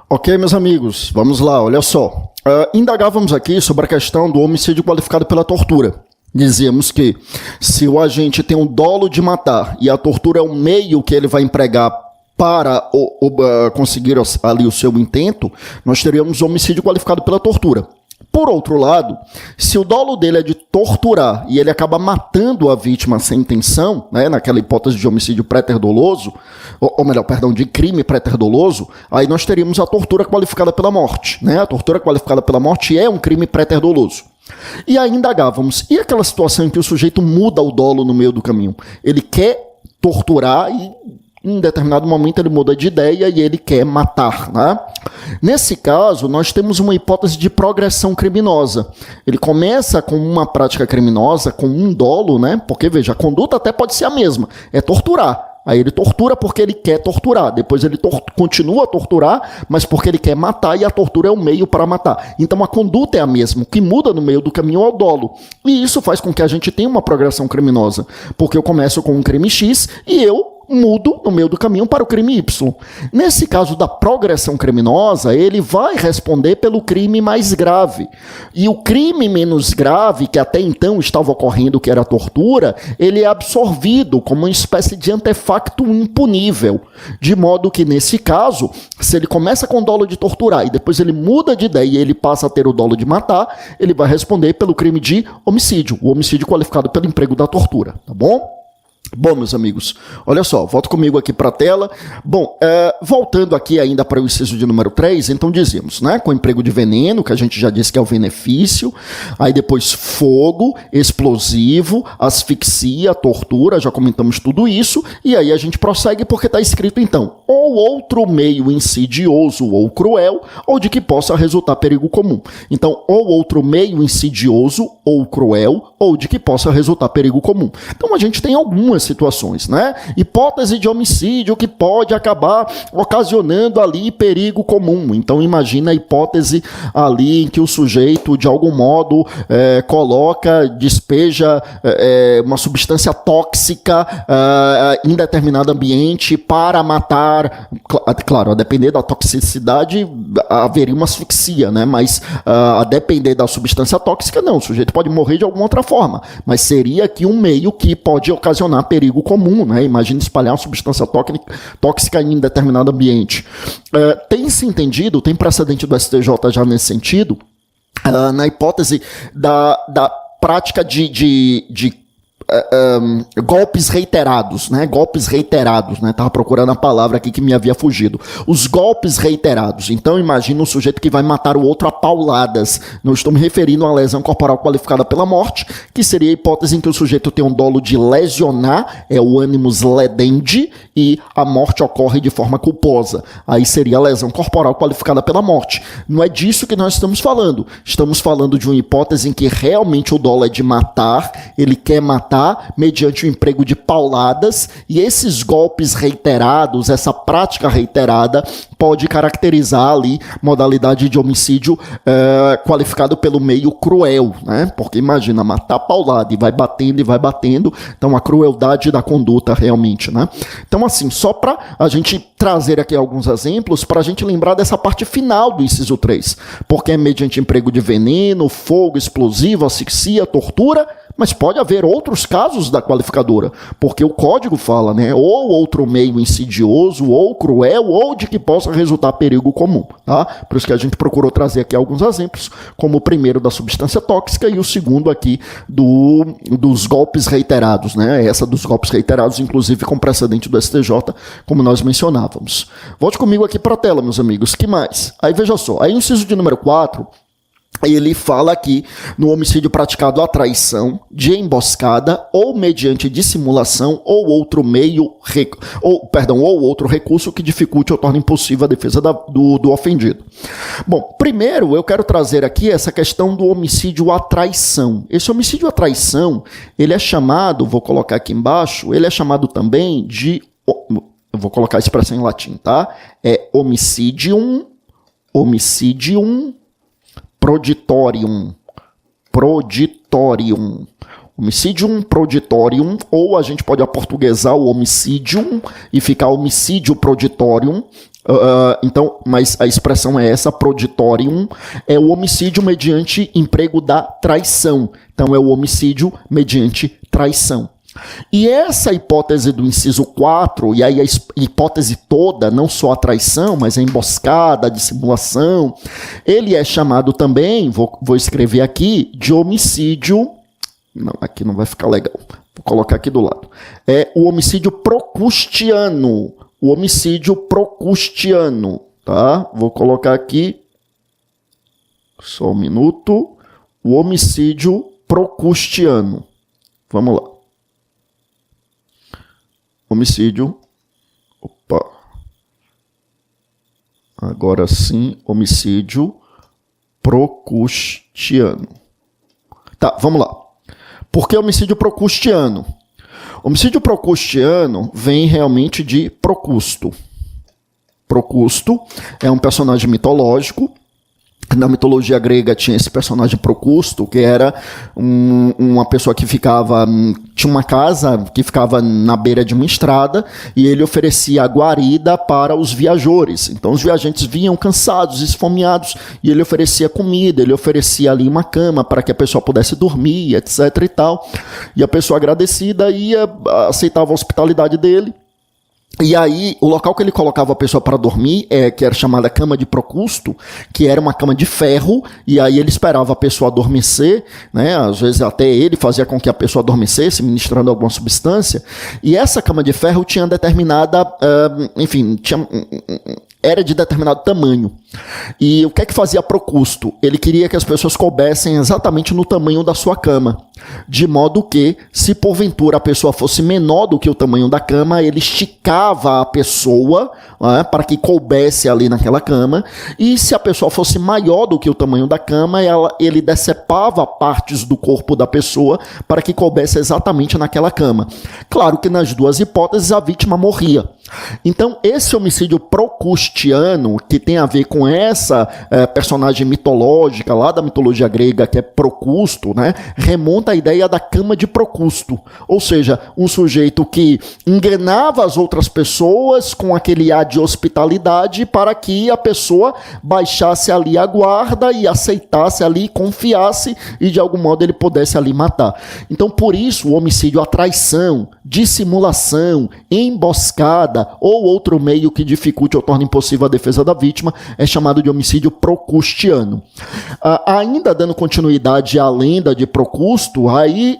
Ok, meus amigos, vamos lá, olha só. Indagávamos aqui sobre a questão do homicídio qualificado pela tortura. Dizíamos que se o agente tem um dolo de matar e a tortura é o meio que ele vai empregar para conseguir ali o seu intento, nós teríamos homicídio qualificado pela tortura. Por outro lado, se o dolo dele é de torturar e ele acaba matando a vítima sem intenção, né, naquela hipótese de homicídio pré-terdoloso, ou melhor, perdão, de crime pré-terdoloso, aí nós teríamos a tortura qualificada pela morte. Né? A tortura qualificada pela morte é um crime pré-terdoloso. E aí indagávamos, e aquela situação em que o sujeito muda o dolo no meio do caminho? Ele quer torturar e em determinado momento ele muda de ideia e ele quer matar, né? Nesse caso, nós temos uma hipótese de progressão criminosa. Ele começa com uma prática criminosa, com um dolo, né? Porque, veja, a conduta até pode ser a mesma, é torturar. Aí ele tortura porque ele quer torturar. Depois ele continua a torturar, mas porque ele quer matar e a tortura é o meio para matar. Então a conduta é a mesma. O que muda no meio do caminho é o dolo. E isso faz com que a gente tenha uma progressão criminosa. Porque eu começo com um crime X e eu mudo no meio do caminho para o crime Y. Nesse caso da progressão criminosa, ele vai responder pelo crime mais grave. E o crime menos grave, que até então estava ocorrendo, que era a tortura, ele é absorvido como uma espécie de antefacto impunível. De modo que, nesse caso, se ele começa com o dolo de torturar e depois ele muda de ideia e ele passa a ter o dolo de matar, ele vai responder pelo crime de homicídio, o homicídio qualificado pelo emprego da tortura, tá bom? Bom, meus amigos, olha só, volta comigo aqui para a tela. Bom, voltando aqui ainda para o inciso de número 3, então dizíamos, né, com emprego de veneno, que a gente já disse que é o benefício, aí depois fogo, explosivo, asfixia, tortura, já comentamos tudo isso, e aí a gente prossegue porque está escrito então, ou outro meio insidioso ou cruel, ou de que possa resultar perigo comum. Então, ou outro meio insidioso ou cruel, ou de que possa resultar perigo comum. Então a gente tem algumas situações, né? Hipótese de homicídio que pode acabar ocasionando ali perigo comum. Então imagina a hipótese ali em que o sujeito de algum modo despeja uma substância tóxica em determinado ambiente para matar. Claro, a depender da toxicidade haveria uma asfixia, né? Mas a depender da substância tóxica, não. O sujeito pode morrer de alguma outra forma, mas seria aqui um meio que pode ocasionar perigo comum, né? Imagina espalhar uma substância tóxica em determinado ambiente. Tem-se entendido, tem precedente do STJ já nesse sentido, na hipótese da prática de golpes reiterados, né? Golpes reiterados, né? Tava procurando a palavra aqui que me havia fugido. Os golpes reiterados. Então imagina um sujeito que vai matar o outro a pauladas. Não estou me referindo a uma lesão corporal qualificada pela morte, que seria a hipótese em que o sujeito tem um dolo de lesionar, é o animus ledendi, e a morte ocorre de forma culposa. Aí seria a lesão corporal qualificada pela morte. Não é disso que nós estamos falando. Estamos falando de uma hipótese em que realmente o dolo é de matar, ele quer matar mediante o emprego de pauladas, e esses golpes reiterados, essa prática reiterada, pode caracterizar ali modalidade de homicídio qualificado pelo meio cruel, né? Porque imagina, matar paulada e vai batendo, então a crueldade da conduta realmente, né? Então assim, só para a gente trazer aqui alguns exemplos, para a gente lembrar dessa parte final do inciso 3, porque é mediante emprego de veneno, fogo, explosivo, asfixia, tortura, mas pode haver outros casos da qualificadora, porque o código fala, né, ou outro meio insidioso, ou cruel, ou de que possa resultar perigo comum, tá? Por isso que a gente procurou trazer aqui alguns exemplos, como o primeiro da substância tóxica e o segundo aqui dos golpes reiterados, né? Essa dos golpes reiterados, inclusive com precedente do STJ, como nós mencionávamos. Volte comigo aqui para a tela, meus amigos, que mais? Aí veja só, aí o inciso de número 4, ele fala aqui no homicídio praticado à traição, de emboscada ou mediante dissimulação ou outro meio, ou outro recurso que dificulte ou torne impossível a defesa do ofendido. Bom, primeiro eu quero trazer aqui essa questão do homicídio à traição. Esse homicídio à traição, ele é chamado, vou colocar aqui embaixo, ele é chamado também de, eu vou colocar a expressão em latim, tá? É homicidium proditorium. Homicidium proditorium, ou a gente pode aportuguesar o homicidium e ficar homicídio proditorium. Então, mas a expressão é essa, proditorium, é o homicídio mediante emprego da traição. Então, é o homicídio mediante traição. E essa hipótese do inciso 4, e aí a hipótese toda, não só a traição, mas a emboscada, a dissimulação, ele é chamado também, vou escrever aqui, de homicídio. Não, aqui não vai ficar legal. Vou colocar aqui do lado. É o homicídio procustiano. O homicídio procustiano, tá? Vou colocar aqui, só um minuto, o homicídio procustiano. Vamos lá. Homicídio, agora sim, homicídio procustiano. Tá, vamos lá. Por que homicídio procustiano? Homicídio procustiano vem realmente de Procusto. Procusto é um personagem mitológico. Na mitologia grega tinha esse personagem Procusto, que era uma pessoa que tinha uma casa que ficava na beira de uma estrada e ele oferecia a guarida para os viajores. Então os viajantes vinham cansados, esfomeados, e ele oferecia comida, ele oferecia ali uma cama para que a pessoa pudesse dormir, etc. e tal. E a pessoa agradecida ia, aceitava a hospitalidade dele. E aí, o local que ele colocava a pessoa para dormir, que era chamada cama de Procusto, que era uma cama de ferro, e aí ele esperava a pessoa adormecer, né? Às vezes até ele fazia com que a pessoa adormecesse, ministrando alguma substância, e essa cama de ferro tinha determinada, era de determinado tamanho. E o que é que fazia Procusto? Ele queria que as pessoas coubessem exatamente no tamanho da sua cama, de modo que, se porventura a pessoa fosse menor do que o tamanho da cama, ele esticava a pessoa, né, para que coubesse ali naquela cama, e se a pessoa fosse maior do que o tamanho da cama, ele decepava partes do corpo da pessoa para que coubesse exatamente naquela cama. Claro que nas duas hipóteses a vítima morria. Então, esse homicídio procustiano, que tem a ver com essa personagem mitológica lá da mitologia grega, que é Procusto, né, remonta à ideia da cama de Procusto. Ou seja, um sujeito que enganava as outras pessoas com aquele ar de hospitalidade para que a pessoa baixasse ali a guarda e aceitasse ali, confiasse e de algum modo ele pudesse ali matar. Então, por isso, o homicídio à traição, dissimulação, emboscada ou outro meio que dificulte ou torne impossível a defesa da vítima é chamado de homicídio procustiano. Ainda dando continuidade à lenda de Procusto, aí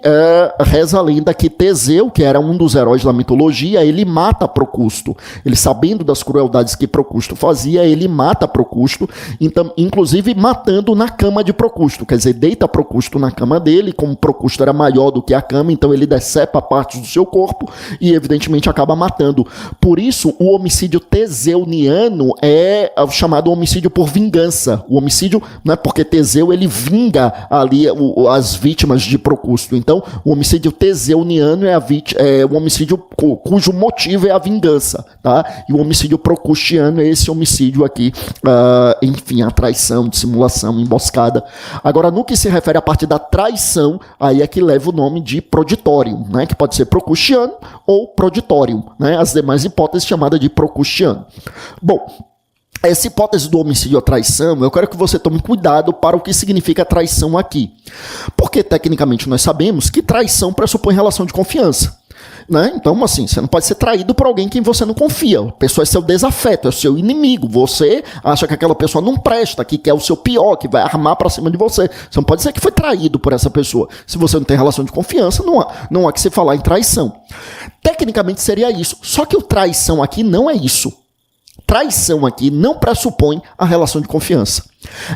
reza a lenda que Teseu, que era um dos heróis da mitologia, ele mata Procusto. Ele, sabendo das crueldades que Procusto fazia, ele mata Procusto, então, inclusive matando na cama de Procusto. Quer dizer, deita Procusto na cama dele, como Procusto era maior do que a cama, então ele decepa partes do seu corpo e evidentemente acaba matando. Por isso, o homicídio teseuniano é chamado homicídio por vingança. O homicídio, não é porque Teseu ele vinga ali as vítimas de Procusto. Então, o homicídio teseuniano é o homicídio cujo motivo é a vingança, tá? E o homicídio procustiano é esse homicídio aqui, enfim, a traição, dissimulação, emboscada. Agora, no que se refere à parte da traição, aí é que leva o nome de proditorium, né? Que pode ser procustiano ou proditorium, né? As demais hipóteses chamadas de procustiano. Bom, essa hipótese do homicídio à traição, eu quero que você tome cuidado para o que significa traição aqui. Porque, tecnicamente, nós sabemos que traição pressupõe relação de confiança. Né? Então, assim, você não pode ser traído por alguém em quem você não confia. A pessoa é seu desafeto, é seu inimigo. Você acha que aquela pessoa não presta, que quer o seu pior, que vai armar pra cima de você. Você não pode dizer que foi traído por essa pessoa. Se você não tem relação de confiança, não há que se falar em traição. Tecnicamente seria isso. Só que o traição aqui não é isso. Traição aqui não pressupõe a relação de confiança.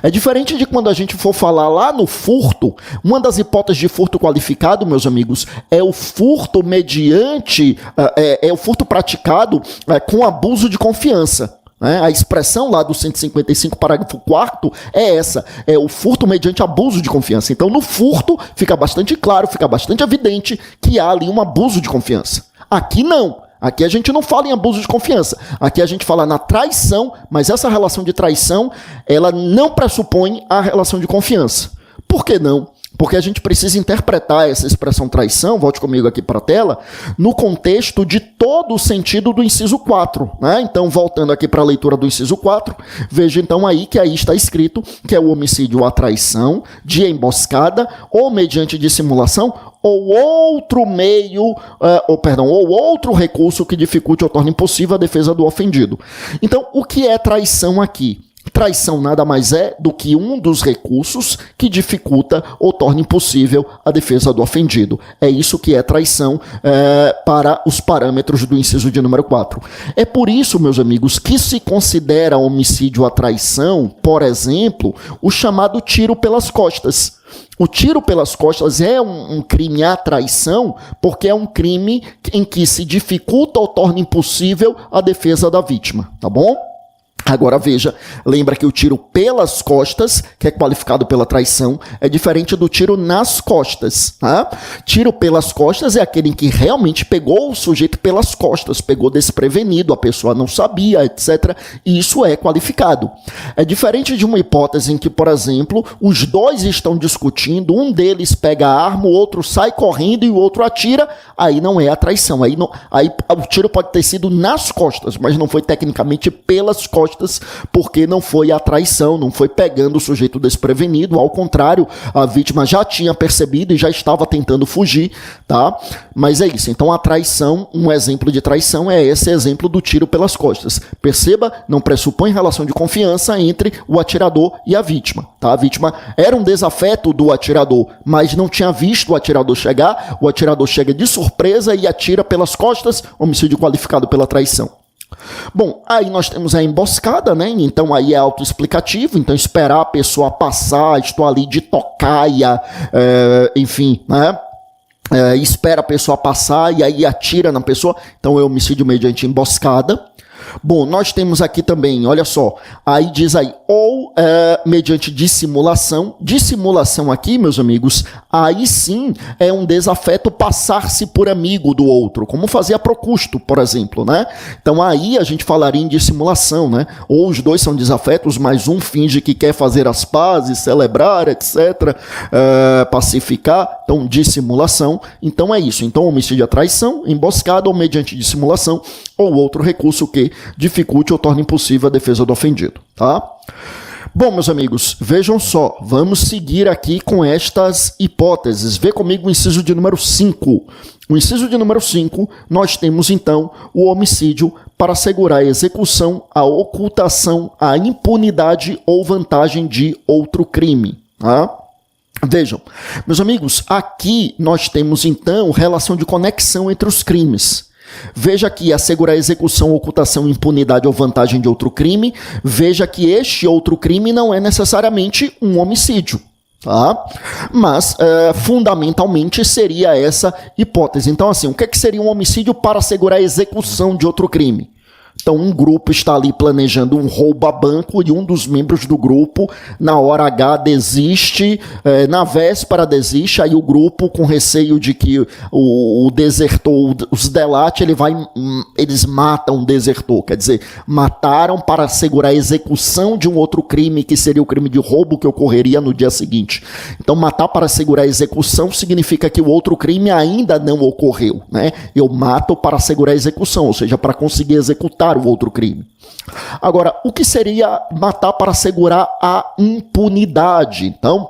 É diferente de quando a gente for falar lá no furto. Uma das hipóteses de furto qualificado, meus amigos, é o furto mediante, é o furto praticado com abuso de confiança. A expressão lá do 155, parágrafo 4º, é essa, é o furto mediante abuso de confiança. Então, no furto, fica bastante claro, fica bastante evidente que há ali um abuso de confiança. Aqui não. Aqui a gente não fala em abuso de confiança. Aqui a gente fala na traição, mas essa relação de traição, ela não pressupõe a relação de confiança. Por que não? Porque a gente precisa interpretar essa expressão traição, volte comigo aqui para a tela, no contexto de todo o sentido do inciso 4. Né? Então, voltando aqui para a leitura do inciso 4, veja então aí que aí está escrito que é o homicídio à traição, de emboscada, ou mediante dissimulação, ou outro meio, ou outro recurso que dificulte ou torne impossível a defesa do ofendido. Então, o que é traição aqui? Traição nada mais é do que um dos recursos que dificulta ou torna impossível a defesa do ofendido. É isso que é traição para os parâmetros do inciso de número 4. É por isso, meus amigos, que se considera homicídio à traição, por exemplo, o chamado tiro pelas costas. O tiro pelas costas é um crime à traição porque é um crime em que se dificulta ou torna impossível a defesa da vítima, tá bom? Agora veja, lembra que o tiro pelas costas, que é qualificado pela traição, é diferente do tiro nas costas. Tá? Tiro pelas costas é aquele em que realmente pegou o sujeito pelas costas, pegou desprevenido, a pessoa não sabia, etc. E isso é qualificado. É diferente de uma hipótese em que, por exemplo, os dois estão discutindo, um deles pega a arma, o outro sai correndo e o outro atira, aí não é a traição. Aí o tiro pode ter sido nas costas, mas não foi tecnicamente pelas costas, porque não foi a traição, não foi pegando o sujeito desprevenido, ao contrário, a vítima já tinha percebido e já estava tentando fugir, tá? Mas é isso, então a traição, um exemplo de traição é esse exemplo do tiro pelas costas. Perceba, não pressupõe relação de confiança entre o atirador e a vítima, tá? A vítima era um desafeto do atirador, mas não tinha visto o atirador chegar, o atirador chega de surpresa e atira pelas costas, homicídio qualificado pela traição. Bom, aí nós temos a emboscada, né? Então aí é autoexplicativo, então esperar a pessoa passar, estou ali de tocaia, enfim, né? Espera a pessoa passar e aí atira na pessoa, então é homicídio mediante emboscada. Bom, nós temos aqui também, olha só, aí diz aí, ou mediante dissimulação. Dissimulação aqui, meus amigos, aí sim é um desafeto passar-se por amigo do outro, como fazia Procusto, por exemplo, né? Então aí a gente falaria em dissimulação, né? Ou os dois são desafetos, mas um finge que quer fazer as pazes, celebrar, etc., pacificar, então dissimulação. Então é isso, então homicídio à traição, emboscada ou mediante dissimulação, ou outro recurso que dificulte ou torne impossível a defesa do ofendido, tá? Bom, meus amigos, vejam só, vamos seguir aqui com estas hipóteses. Vê comigo o inciso de número 5. No inciso de número 5, nós temos então o homicídio para assegurar a execução, a ocultação, a impunidade ou vantagem de outro crime, tá? Vejam, meus amigos, aqui nós temos então relação de conexão entre os crimes. Veja que assegurar a execução, ocultação, impunidade ou vantagem de outro crime. Veja que este outro crime não é necessariamente um homicídio, tá? Mas fundamentalmente seria essa hipótese. Então assim, o que seria um homicídio para assegurar a execução de outro crime? Então um grupo está ali planejando um roubo a banco e um dos membros do grupo na hora H desiste, na véspera desiste, aí o grupo com receio de que o desertor os delate, eles matam o desertor, quer dizer, mataram para assegurar a execução de um outro crime que seria o crime de roubo que ocorreria no dia seguinte. Então matar para assegurar a execução significa que o outro crime ainda não ocorreu, né? Eu mato para assegurar a execução, ou seja, para conseguir executar o outro crime. Agora, o que seria matar para assegurar a impunidade? Então,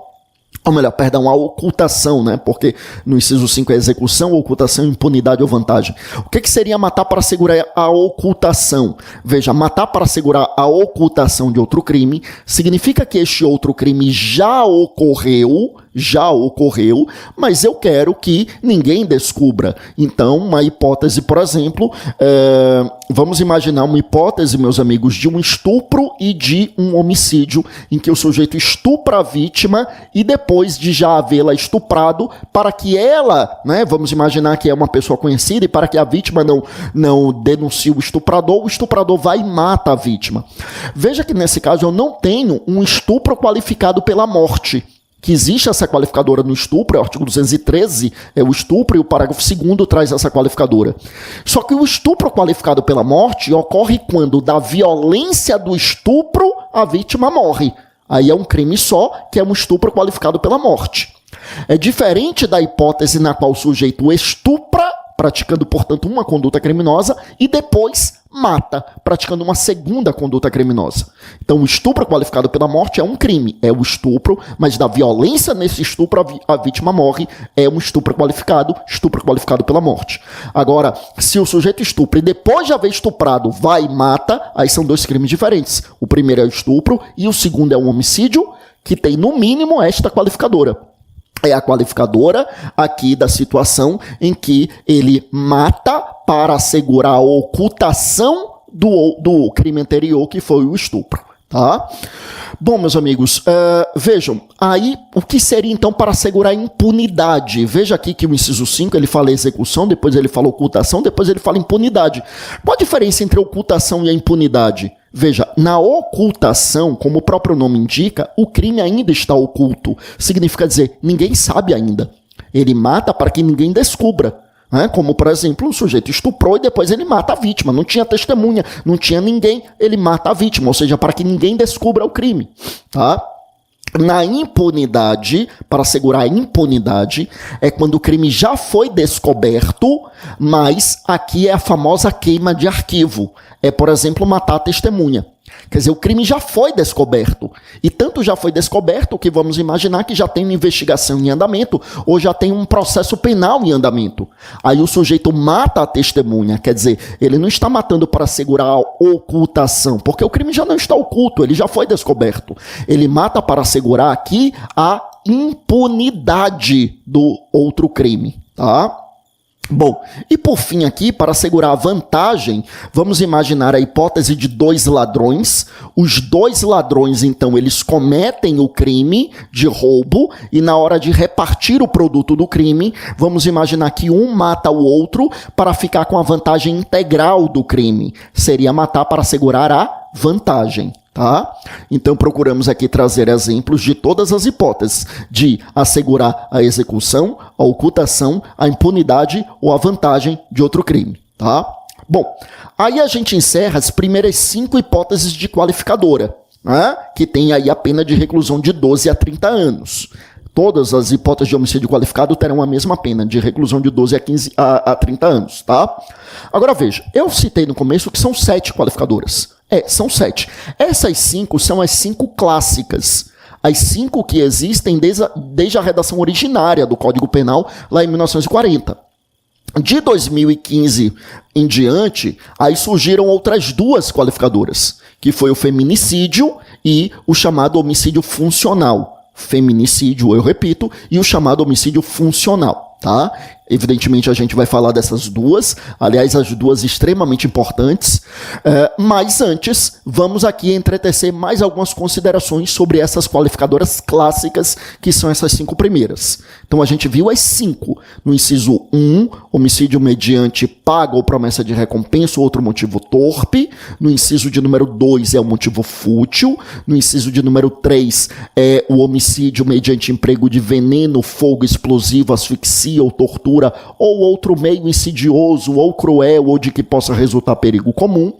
ou melhor, perdão, a ocultação, né? Porque no inciso 5 é execução, ocultação, impunidade ou vantagem. O que seria matar para assegurar a ocultação? Veja, matar para assegurar a ocultação de outro crime significa que este outro crime já ocorreu, mas eu quero que ninguém descubra. Então, uma hipótese, por exemplo, vamos imaginar uma hipótese, meus amigos, de um estupro e de um homicídio, em que o sujeito estupra a vítima e depois de já havê-la estuprado, para que ela, né, vamos imaginar que é uma pessoa conhecida, e para que a vítima não denuncie o estuprador vai e mata a vítima. Veja que nesse caso eu não tenho um estupro qualificado pela morte, que existe essa qualificadora no estupro, é o artigo 213, é o estupro, e o parágrafo 2º traz essa qualificadora. Só que o estupro qualificado pela morte ocorre quando, da violência do estupro, a vítima morre. Aí é um crime só, que é um estupro qualificado pela morte. É diferente da hipótese na qual o sujeito estupra, praticando, portanto, uma conduta criminosa, e depois mata, praticando uma segunda conduta criminosa. Então, o estupro qualificado pela morte é um crime, é o estupro, mas da violência nesse estupro a vítima morre, é um estupro qualificado pela morte. Agora, se o sujeito estupra e depois de haver estuprado vai e mata, aí são dois crimes diferentes. O primeiro é o estupro e o segundo é um homicídio, que tem no mínimo esta qualificadora. É a qualificadora aqui da situação em que ele mata para assegurar a ocultação do crime anterior, que foi o estupro, tá? Bom, meus amigos, vejam, aí o que seria então para assegurar a impunidade? Veja aqui que o inciso 5, ele fala execução, depois ele fala ocultação, depois ele fala impunidade. Qual a diferença entre a ocultação e a impunidade? Veja, na ocultação, como o próprio nome indica, o crime ainda está oculto. Significa dizer, ninguém sabe ainda. Ele mata para que ninguém descubra. Como, por exemplo, um sujeito estuprou e depois ele mata a vítima. Não tinha testemunha, não tinha ninguém, ele mata a vítima. Ou seja, para que ninguém descubra o crime. Tá? Na impunidade, para assegurar a impunidade, é quando o crime já foi descoberto, mas aqui é a famosa queima de arquivo. É, por exemplo, matar a testemunha. Quer dizer, o crime já foi descoberto. E tanto já foi descoberto que vamos imaginar que já tem uma investigação em andamento ou já tem um processo penal em andamento. Aí o sujeito mata a testemunha. Quer dizer, ele não está matando para assegurar a ocultação, porque o crime já não está oculto, ele já foi descoberto. Ele mata para assegurar aqui a impunidade do outro crime, tá? Bom, e por fim aqui, para assegurar a vantagem, vamos imaginar a hipótese de dois ladrões. Os dois ladrões, então, eles cometem o crime de roubo e na hora de repartir o produto do crime, vamos imaginar que um mata o outro para ficar com a vantagem integral do crime. Seria matar para assegurar a vantagem. Tá? Então procuramos aqui trazer exemplos de todas as hipóteses de assegurar a execução, a ocultação, a impunidade ou a vantagem de outro crime. Tá? Bom, aí a gente encerra as primeiras 5 hipóteses de qualificadora, né? Que tem aí a pena de reclusão de 12 a 30 anos. Todas as hipóteses de homicídio qualificado terão a mesma pena, de reclusão de 12 a 30 anos. Tá? Agora veja, eu citei no começo que são 7 qualificadoras. São 7. Essas 5 são as 5 clássicas. As 5 que existem desde a redação originária do Código Penal, lá em 1940. De 2015 em diante, aí surgiram outras 2 qualificadoras, que foi o feminicídio e o chamado homicídio funcional. Feminicídio, eu repito, e o chamado homicídio funcional, tá? Evidentemente a gente vai falar dessas 2, aliás, as 2 extremamente importantes, mas antes vamos aqui entretecer mais algumas considerações sobre essas qualificadoras clássicas, que são essas 5 primeiras. Então a gente viu as 5. No inciso 1, homicídio mediante paga ou promessa de recompensa ou outro motivo torpe. No inciso de número 2 é o motivo fútil. No inciso de número 3 é o homicídio mediante emprego de veneno, fogo explosivo, asfixia ou tortura, ou outro meio insidioso, ou cruel, ou de que possa resultar perigo comum.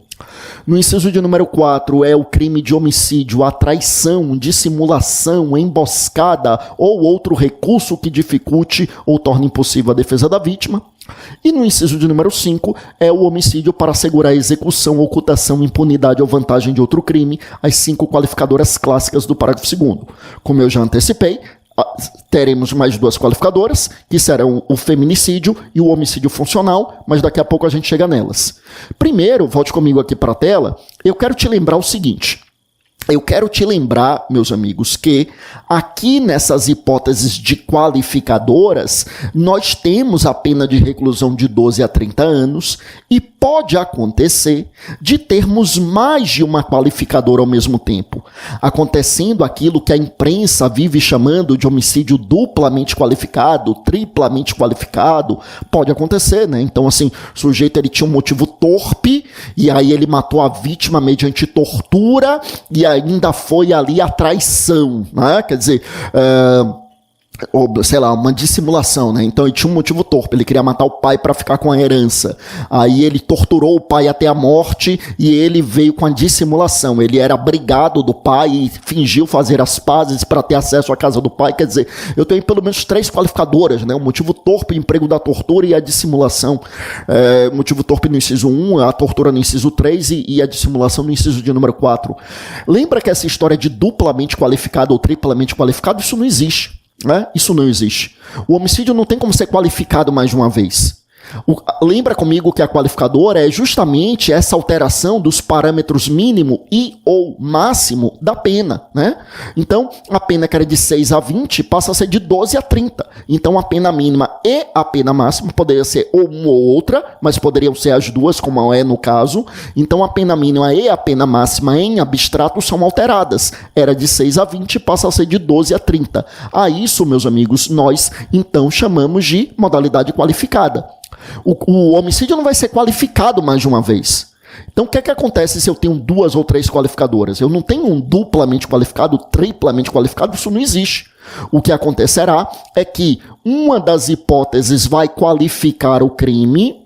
No inciso de número 4 é o crime de homicídio, a traição, dissimulação, emboscada ou outro recurso que dificulte ou torne impossível a defesa da vítima. E no inciso de número 5 é o homicídio para assegurar a execução, ocultação, impunidade ou vantagem de outro crime, as 5 qualificadoras clássicas do parágrafo 2º. Como eu já antecipei, teremos mais 2 qualificadoras, que serão o feminicídio e o homicídio funcional, mas daqui a pouco a gente chega nelas. Primeiro, volte comigo aqui para a tela, eu quero te lembrar o seguinte. Eu quero te lembrar, meus amigos, que aqui nessas hipóteses de qualificadoras, nós temos a pena de reclusão de 12 a 30 anos e pode acontecer de termos mais de uma qualificadora ao mesmo tempo, acontecendo aquilo que a imprensa vive chamando de homicídio duplamente qualificado, triplamente qualificado, pode acontecer, né? Então, assim, o sujeito ele tinha um motivo torpe e aí ele matou a vítima mediante tortura e ainda foi ali a traição, né? Quer dizer, ou, sei lá, uma dissimulação, né? Então ele tinha um motivo torpe, ele queria matar o pai para ficar com a herança. Aí ele torturou o pai até a morte e ele veio com a dissimulação. Ele era brigado do pai e fingiu fazer as pazes para ter acesso à casa do pai. Quer dizer, eu tenho pelo menos 3 qualificadoras, né? O motivo torpe, o emprego da tortura e a dissimulação. Motivo torpe no inciso 1, a tortura no inciso 3 e a dissimulação no inciso de número 4. Lembra que essa história de duplamente qualificado ou triplamente qualificado, isso não existe. Isso não existe. O homicídio não tem como ser qualificado mais de uma vez. Lembra comigo que a qualificadora é justamente essa alteração dos parâmetros mínimo e ou máximo da pena, né? Então, a pena que era de 6 a 20 passa a ser de 12 a 30. Então, a pena mínima e a pena máxima poderia ser ou uma ou outra, mas poderiam ser as duas, como é no caso. Então, a pena mínima e a pena máxima em abstrato são alteradas. Era de 6 a 20, passa a ser de 12 a 30. A isso, meus amigos, nós então chamamos de modalidade qualificada. O homicídio não vai ser qualificado mais de uma vez. Então, o que é que acontece se eu tenho 2 ou 3 qualificadoras? Eu não tenho um duplamente qualificado, triplamente qualificado, isso não existe. O que acontecerá é que uma das hipóteses vai qualificar o crime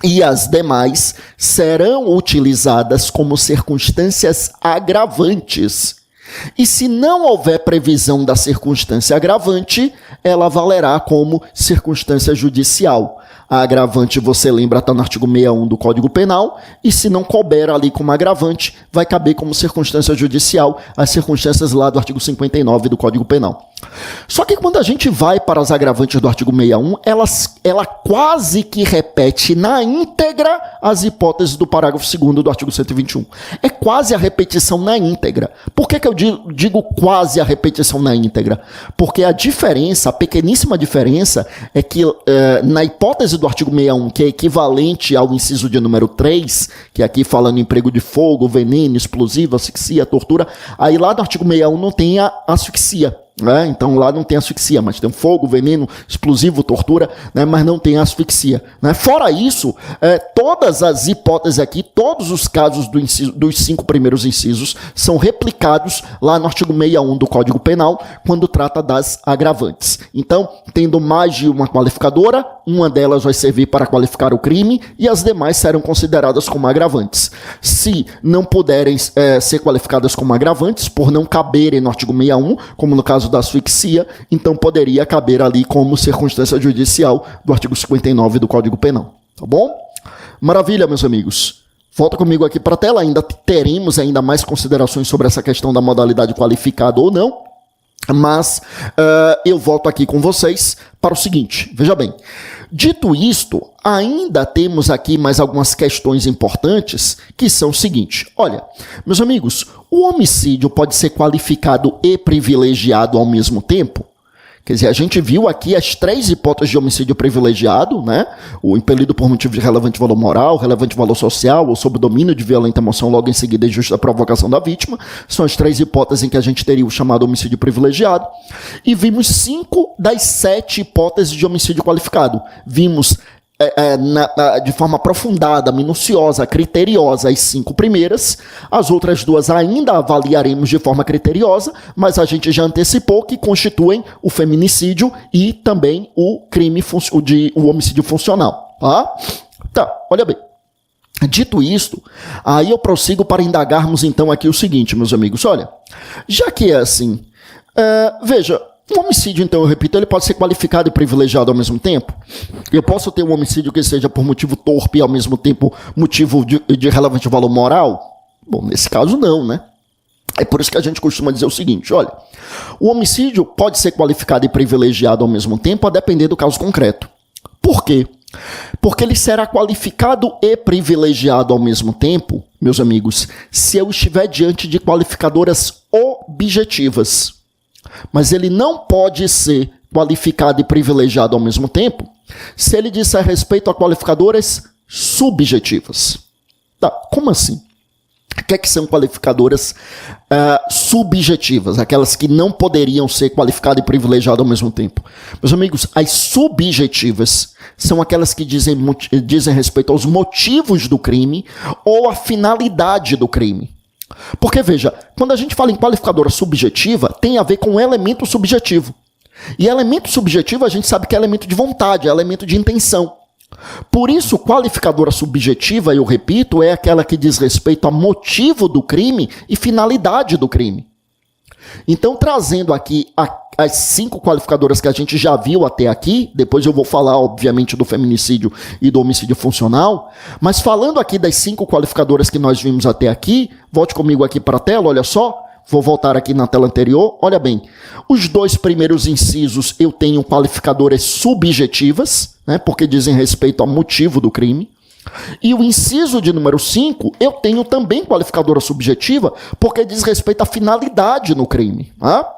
e as demais serão utilizadas como circunstâncias agravantes. E se não houver previsão da circunstância agravante, ela valerá como circunstância judicial. A agravante, você lembra, está no artigo 61 do Código Penal, e se não couber ali como agravante, vai caber como circunstância judicial as circunstâncias lá do artigo 59 do Código Penal. Só que quando a gente vai para as agravantes do artigo 61, ela quase que repete na íntegra as hipóteses do parágrafo 2º do artigo 121. É quase a repetição na íntegra. Por que eu digo quase a repetição na íntegra? Porque a diferença, a pequeníssima diferença, é que na hipótese do artigo 61, que é equivalente ao inciso de número 3, que aqui fala no emprego de fogo, veneno, explosivo, asfixia, tortura, aí lá no artigo 61 não tem a asfixia. Então lá não tem asfixia, mas tem fogo, veneno, explosivo, tortura, né? Mas não tem asfixia, né? Fora isso, todas as hipóteses aqui, todos os casos dos 5 primeiros incisos são replicados lá no artigo 61 do Código Penal, quando trata das agravantes. Então, tendo mais de uma qualificadora, uma delas vai servir para qualificar o crime e as demais serão consideradas como agravantes. Se não puderem ser qualificadas como agravantes, por não caberem no artigo 61, como no caso da asfixia, então poderia caber ali como circunstância judicial do artigo 59 do Código Penal. Tá bom? Maravilha, meus amigos. Volta comigo aqui para a tela, ainda teremos ainda mais considerações sobre essa questão da modalidade qualificada ou não, mas eu volto aqui com vocês para o seguinte, veja bem. Dito isto, ainda temos aqui mais algumas questões importantes, que são o seguinte. Olha, meus amigos, o homicídio pode ser qualificado e privilegiado ao mesmo tempo? Quer dizer, a gente viu aqui as 3 hipóteses de homicídio privilegiado, né? O impelido por motivo de relevante valor moral, relevante valor social, ou sob domínio de violenta emoção logo em seguida e justa provocação da vítima. São as 3 hipóteses em que a gente teria o chamado homicídio privilegiado. E vimos 5 das 7 hipóteses de homicídio qualificado. Vimos de forma aprofundada, minuciosa, criteriosa as 5 primeiras. As outras 2 ainda avaliaremos de forma criteriosa, mas a gente já antecipou que constituem o feminicídio e também o o homicídio funcional. Tá, olha bem. Dito isto, aí eu prossigo para indagarmos então aqui o seguinte, meus amigos. Olha, já que é assim, veja, um homicídio, então, eu repito, ele pode ser qualificado e privilegiado ao mesmo tempo? Eu posso ter um homicídio que seja por motivo torpe e ao mesmo tempo motivo de relevante valor moral? Bom, nesse caso não, né? É por isso que a gente costuma dizer o seguinte, olha, o homicídio pode ser qualificado e privilegiado ao mesmo tempo a depender do caso concreto. Por quê? Porque ele será qualificado e privilegiado ao mesmo tempo, meus amigos, se eu estiver diante de qualificadoras objetivas. Mas ele não pode ser qualificado e privilegiado ao mesmo tempo se ele disser respeito a qualificadoras subjetivas. Tá, como assim? O que são qualificadoras subjetivas? Aquelas que não poderiam ser qualificadas e privilegiadas ao mesmo tempo. Meus amigos, as subjetivas são aquelas que dizem respeito aos motivos do crime ou à finalidade do crime. Porque, veja, quando a gente fala em qualificadora subjetiva, tem a ver com um elemento subjetivo. E elemento subjetivo a gente sabe que é elemento de vontade, é elemento de intenção. Por isso, qualificadora subjetiva, eu repito, é aquela que diz respeito a motivo do crime e finalidade do crime. Então, trazendo aqui as 5 qualificadoras que a gente já viu até aqui, depois eu vou falar, obviamente, do feminicídio e do homicídio funcional, mas falando aqui das 5 qualificadoras que nós vimos até aqui, volte comigo aqui para a tela, olha só, vou voltar aqui na tela anterior, olha bem, os 2 primeiros incisos eu tenho qualificadoras subjetivas, né, porque dizem respeito ao motivo do crime. E o inciso de número 5, eu tenho também qualificadora subjetiva, porque diz respeito à finalidade no crime. Tá?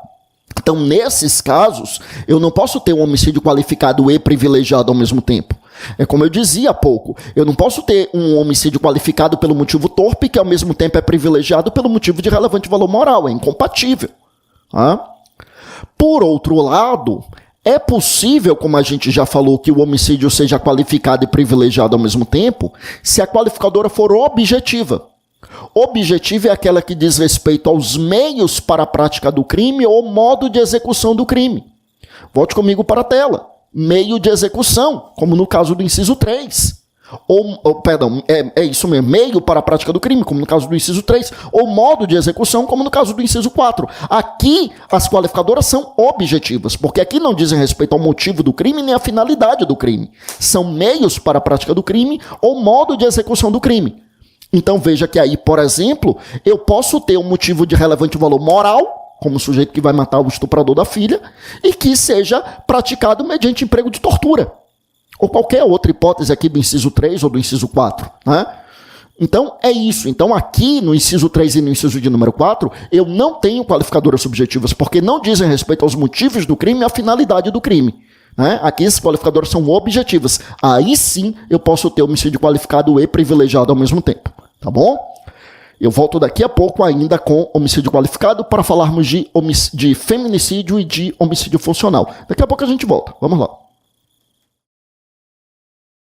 Então, nesses casos, eu não posso ter um homicídio qualificado e privilegiado ao mesmo tempo. É como eu dizia há pouco, eu não posso ter um homicídio qualificado pelo motivo torpe, que ao mesmo tempo é privilegiado pelo motivo de relevante valor moral, é incompatível. Tá? Por outro lado, é possível, como a gente já falou, que o homicídio seja qualificado e privilegiado ao mesmo tempo, se a qualificadora for objetiva. Objetiva é aquela que diz respeito aos meios para a prática do crime ou modo de execução do crime. Volte comigo para a tela. Meio de execução, como no caso do inciso 3. É isso mesmo, meio para a prática do crime, como no caso do inciso 3, ou modo de execução, como no caso do inciso 4. Aqui, as qualificadoras são objetivas, porque aqui não dizem respeito ao motivo do crime nem à finalidade do crime. São meios para a prática do crime ou modo de execução do crime. Então veja que aí, por exemplo, eu posso ter um motivo de relevante valor moral, como o sujeito que vai matar o estuprador da filha, e que seja praticado mediante emprego de tortura. Ou qualquer outra hipótese aqui do inciso 3 ou do inciso 4. Né? Então, é isso. Então, aqui no inciso 3 e no inciso de número 4, eu não tenho qualificadoras subjetivas, porque não dizem respeito aos motivos do crime e à finalidade do crime. Né? Aqui, esses qualificadoras são objetivas. Aí sim, eu posso ter homicídio qualificado e privilegiado ao mesmo tempo. Tá bom? Eu volto daqui a pouco ainda com homicídio qualificado para falarmos de feminicídio e de homicídio funcional. Daqui a pouco a gente volta. Vamos lá.